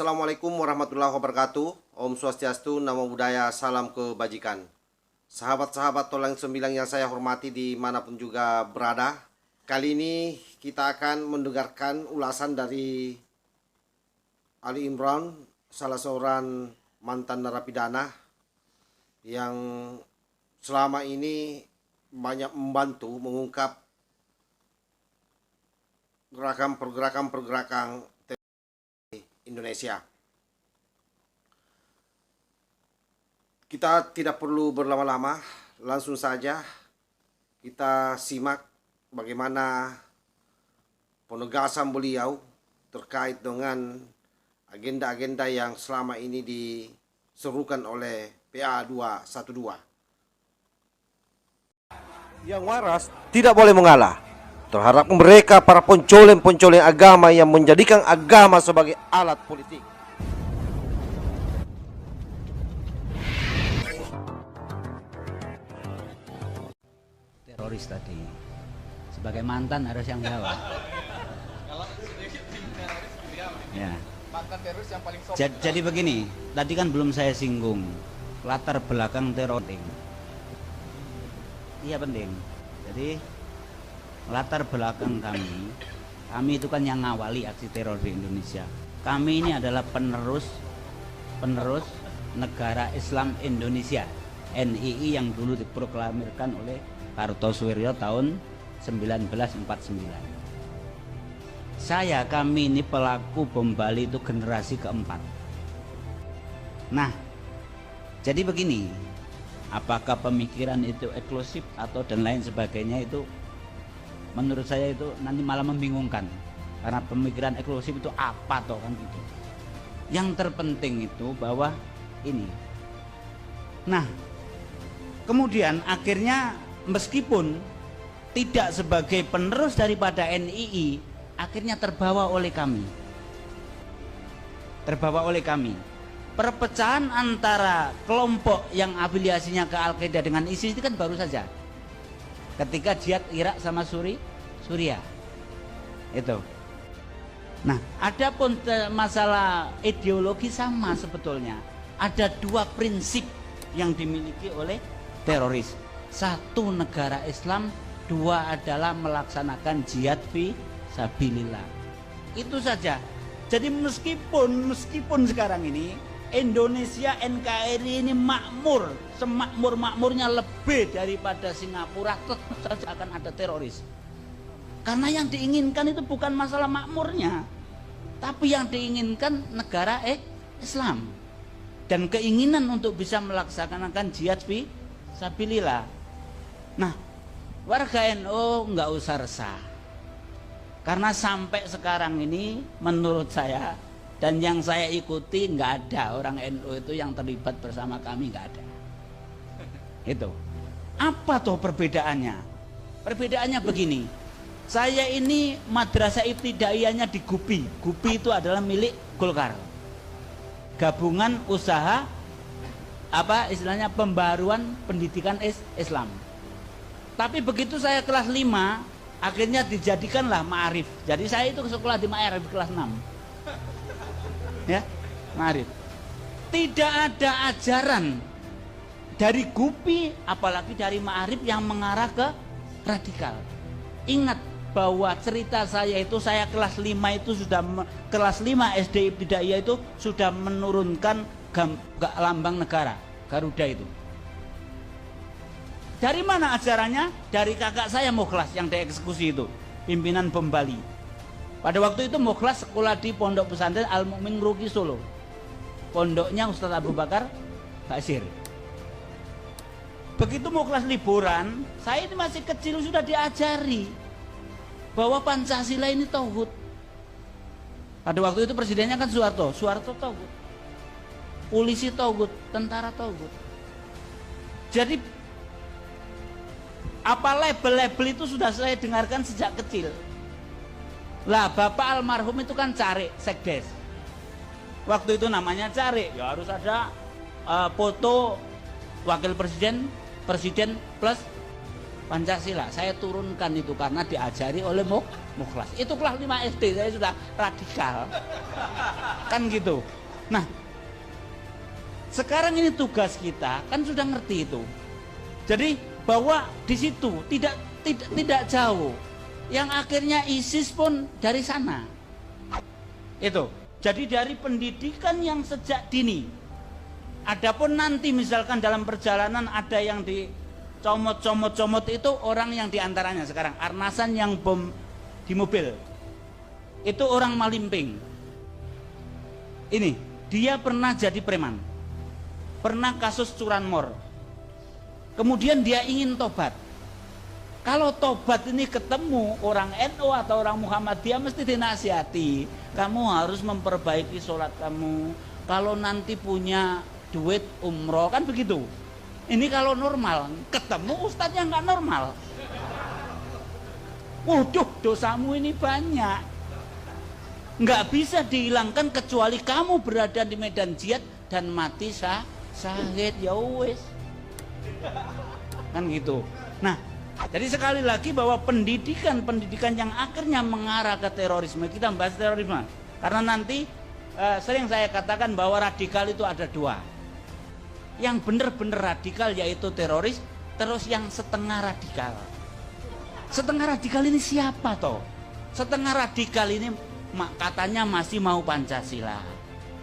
Assalamualaikum warahmatullahi wabarakatuh. Om Swastiastu, Namo Buddhaya, salam kebajikan. Sahabat-sahabat Tolang Sembilang yang saya hormati dimanapun juga berada. Kali ini kita akan mendengarkan ulasan dari Ali Imran, salah seorang mantan narapidana yang selama ini banyak membantu mengungkap pergerakan Indonesia. Kita tidak perlu berlama-lama, langsung saja kita simak bagaimana penegasan beliau terkait dengan agenda-agenda yang selama ini diserukan oleh PA 212. Yang waras tidak boleh mengalah terhadap mereka para pencoleng-pencoleng agama yang menjadikan agama sebagai alat politik. Teroris tadi, sebagai mantan harus yang jawab. Ya. Jadi begini, tadi kan belum saya singgung latar belakang teroris. Iya penting. Jadi latar belakang kami itu kan yang ngawali aksi teror di Indonesia. Kami ini adalah penerus Negara Islam Indonesia, NII, yang dulu diproklamirkan oleh Kartosuwiryo tahun 1949. Kami ini pelaku bom Bali itu generasi keempat. Nah, jadi begini, apakah pemikiran itu eksklusif atau dan lain sebagainya, itu menurut saya itu nanti malah membingungkan, karena pemikiran eksklusif itu apa toh kan gitu. Yang terpenting itu bahwa ini. Nah, kemudian akhirnya meskipun tidak sebagai penerus daripada NII, akhirnya terbawa oleh kami. Perpecahan antara kelompok yang afiliasinya ke Al-Qaeda dengan ISIS itu kan baru saja ketika jihad Irak sama Suriah itu. Nah, adapun masalah ideologi sama sebetulnya. Ada dua prinsip yang dimiliki oleh teroris. Satu, negara Islam. Dua adalah melaksanakan jihad fi sabilillah. Itu saja. Jadi meskipun sekarang ini Indonesia NKRI ini makmur, semakmur-makmurnya lebih daripada Singapura, tetap saja akan ada teroris. Karena yang diinginkan itu bukan masalah makmurnya, tapi yang diinginkan negara Islam dan keinginan untuk bisa melaksanakan jihad fi sabilillah. Nah, warga NU nggak usah resah, karena sampai sekarang ini menurut saya dan yang saya ikuti, nggak ada orang NU itu yang terlibat bersama kami, nggak ada. Itu apa tuh perbedaannya? Perbedaannya begini, saya ini madrasah ibtidaiyahnya di Gupi. Gupi itu adalah milik Golkar, gabungan usaha istilahnya pembaruan pendidikan Islam. Tapi begitu saya kelas 5, akhirnya dijadikanlah Ma'arif. Jadi saya itu sekolah di Ma'arif kelas 6. Ya, Ma'arif. Tidak ada ajaran dari Gupi apalagi dari Ma'arif yang mengarah ke radikal. Ingat bahwa cerita saya itu, saya kelas 5 itu sudah kelas 5 SD Ibtidaiyah itu sudah menurunkan lambang negara Garuda itu. Dari mana ajarannya? Dari kakak saya Mukhlas yang dieksekusi itu, pimpinan bom Bali. Pada waktu itu Mukhlas sekolah di Pondok Pesantren Al-Mu'min Ngeruki Solo. Pondoknya Ustadz Abu Bakar Basir. Begitu Mukhlas liburan, saya ini masih kecil sudah diajari bahwa Pancasila ini tauhid. Pada waktu itu presidennya kan Soeharto tauhid. Polisi tauhid, tentara tauhid. Jadi apa label-label itu sudah saya dengarkan sejak kecil. Lah Bapak almarhum itu kan Cari Sekdes. Waktu itu namanya Cari, ya harus ada foto wakil presiden plus Pancasila. Saya turunkan itu karena diajari oleh Mukhlas. Itu kelas 5 SD, saya sudah radikal. Kan gitu. Nah, sekarang ini tugas kita kan sudah ngerti itu. Jadi bahwa di situ tidak jauh. Yang akhirnya ISIS pun dari sana. Itu. Jadi dari pendidikan yang sejak dini. Adapun nanti misalkan dalam perjalanan ada yang dicomot itu orang yang diantaranya sekarang Arnasan yang bom di mobil. Itu orang Malimping. Ini, dia pernah jadi preman. Pernah kasus curanmor. Kemudian dia ingin tobat. Kalau tobat ini ketemu orang NU atau orang Muhammadiyah mesti dinasihati. Kamu harus memperbaiki sholat kamu. Kalau nanti punya duit umroh, kan begitu. Ini kalau normal, ketemu ustadznya nggak normal. Waduh, dosamu ini banyak. Nggak bisa dihilangkan kecuali kamu berada di medan jihad dan mati syahid, ya wes. Kan gitu. Nah, jadi sekali lagi bahwa pendidikan yang akhirnya mengarah ke terorisme, kita membahas terorisme. Karena nanti sering saya katakan bahwa radikal itu ada dua. Yang benar-benar radikal yaitu teroris, terus yang setengah radikal. Setengah radikal ini siapa toh? Setengah radikal ini katanya masih mau Pancasila,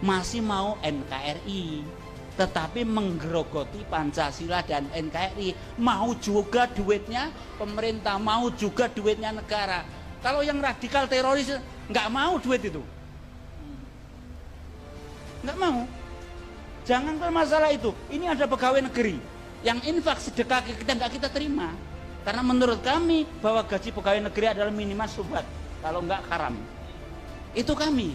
masih mau NKRI, tetapi menggerogoti Pancasila dan NKRI, mau juga duitnya pemerintah, mau juga duitnya negara. Kalau yang radikal teroris nggak mau duit itu, nggak mau. Jangan masalah itu. Ini ada pegawai negeri yang infak sedekah kita nggak kita terima, karena menurut kami bahwa gaji pegawai negeri adalah minimal subhat, kalau nggak haram. Itu kami.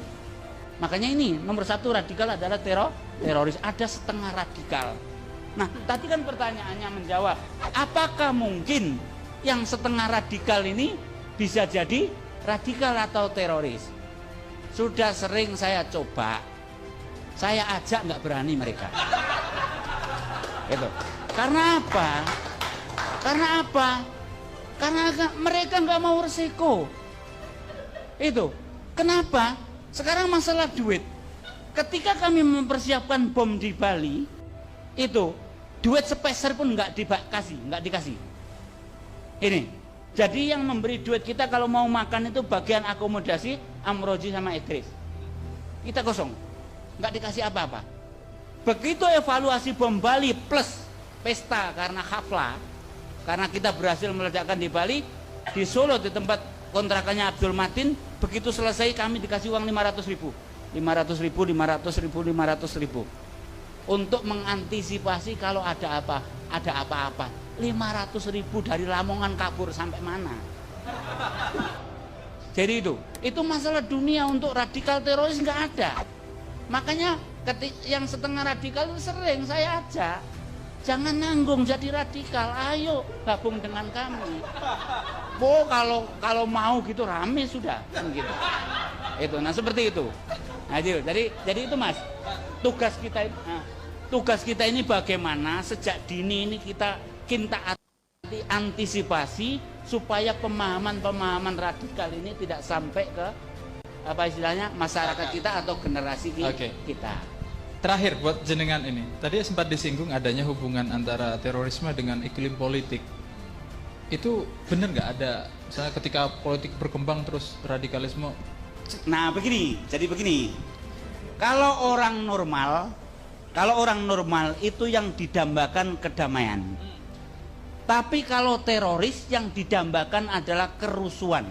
Makanya ini nomor satu radikal adalah teroris. Ada setengah radikal. Nah, tadi kan pertanyaannya menjawab, apakah mungkin yang setengah radikal ini bisa jadi radikal atau teroris? Sudah sering saya coba, saya ajak nggak berani mereka. Itu. Karena apa? Karena mereka nggak mau resiko. Itu. Kenapa? Sekarang masalah duit. Ketika kami mempersiapkan bom di Bali, itu duit sepeser pun nggak dikasih. Ini. Jadi yang memberi duit kita kalau mau makan itu bagian akomodasi Amroji sama Idris. Kita kosong, nggak dikasih apa-apa. Begitu evaluasi bom Bali plus pesta karena haflah, karena kita berhasil meledakkan di Bali, di Solo di tempat kontrakannya Abdul Matin, begitu selesai kami dikasih uang 500.000 untuk mengantisipasi kalau ada apa-apa. 500.000 dari Lamongan kabur sampai mana? Jadi itu masalah dunia. Untuk radikal teroris nggak ada. Makanya yang setengah radikal itu sering saya ajak, jangan nanggung jadi radikal, ayo gabung dengan kami. Kalau mau gitu rame sudah kan gitu. Itu, nah seperti itu. Nah, jadi itu Mas, tugas kita ini bagaimana sejak dini ini kita antisipasi supaya pemahaman radikal ini tidak sampai ke apa istilahnya masyarakat kita atau generasi kita. Terakhir buat jenengan ini, tadi sempat disinggung adanya hubungan antara terorisme dengan iklim politik. Itu benar nggak ada? Misalnya ketika politik berkembang terus radikalisme. Nah jadi begini. Kalau orang normal itu yang didambakan kedamaian. Tapi kalau teroris yang didambakan adalah kerusuhan.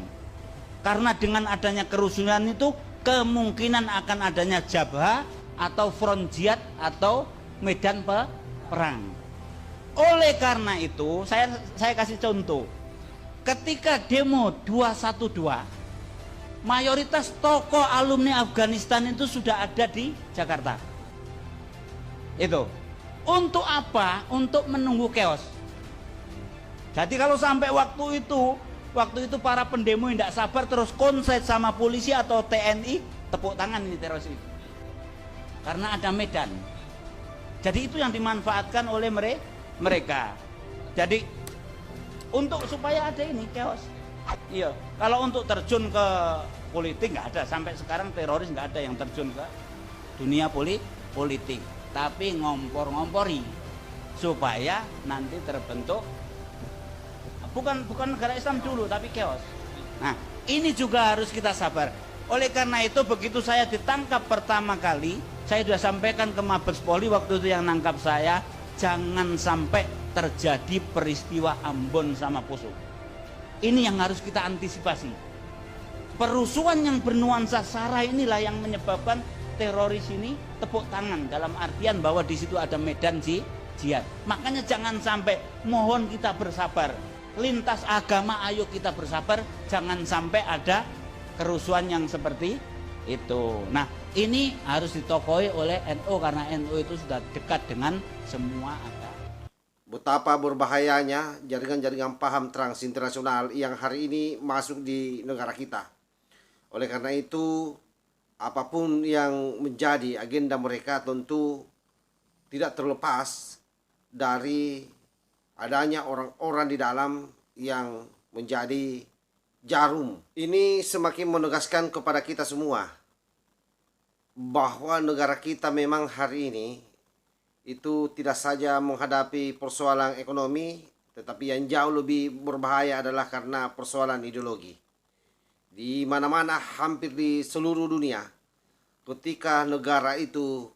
Karena dengan adanya kerusuhan itu kemungkinan akan adanya jabha atau front jihad atau medan perang. Oleh karena itu saya kasih contoh. Ketika demo 212, mayoritas tokoh alumni Afghanistan itu sudah ada di Jakarta. Itu. Untuk apa? Untuk menunggu chaos. Jadi kalau sampai waktu itu para pendemo tidak sabar terus konslet sama polisi atau TNI, tepuk tangan ini teroris itu. Karena ada medan. Jadi itu yang dimanfaatkan oleh mereka. Jadi untuk supaya ada ini chaos. Iya. Kalau untuk terjun ke politik nggak ada. Sampai sekarang teroris nggak ada yang terjun ke dunia politik, tapi ngompor-ngompori supaya nanti terbentuk bukan negara Islam dulu tapi chaos. Nah, ini juga harus kita sabar. Oleh karena itu begitu saya ditangkap pertama kali, saya sudah sampaikan ke Mabes Polri waktu itu yang nangkap saya, jangan sampai terjadi peristiwa Ambon sama Poso. Ini yang harus kita antisipasi. Perusuhan yang bernuansa SARA inilah yang menyebabkan teroris ini tepuk tangan, dalam artian bahwa di situ ada medan jihad. Makanya jangan sampai, mohon kita bersabar. Lintas agama ayo kita bersabar, jangan sampai ada kerusuhan yang seperti itu. Nah, ini harus ditokoi oleh NU karena NU itu sudah dekat dengan semua agama. Betapa berbahayanya jaringan-jaringan paham trans internasional yang hari ini masuk di negara kita. Oleh karena itu, apapun yang menjadi agenda mereka tentu tidak terlepas dari adanya orang-orang di dalam yang menjadi jarum. Ini semakin menegaskan kepada kita semua bahwa negara kita memang hari ini itu tidak saja menghadapi persoalan ekonomi, tetapi yang jauh lebih berbahaya adalah karena persoalan ideologi. Di mana-mana hampir di seluruh dunia, ketika negara itu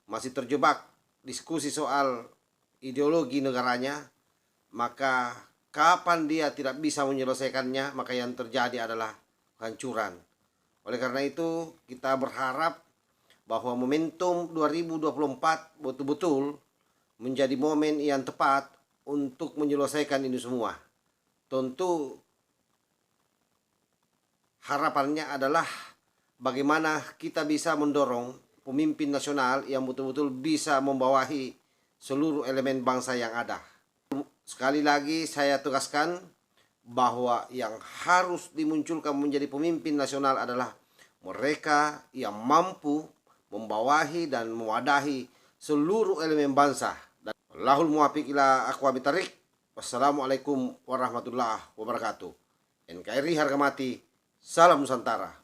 masih terjebak diskusi soal ideologi negaranya, maka kapan dia tidak bisa menyelesaikannya, maka yang terjadi adalah kehancuran. Oleh karena itu, kita berharap bahwa momentum 2024 betul-betul menjadi momen yang tepat untuk menyelesaikan ini semua. Tentu harapannya adalah bagaimana kita bisa mendorong pemimpin nasional yang betul-betul bisa membawahi seluruh elemen bangsa yang ada. Sekali lagi saya tegaskan bahwa yang harus dimunculkan menjadi pemimpin nasional adalah mereka yang mampu membawahi dan mewadahi seluruh elemen bangsa. Dan Allahul muwaffiq ila aqwamit thariq. Wassalamualaikum warahmatullahi wabarakatuh. NKRI harga mati. Salam Nusantara.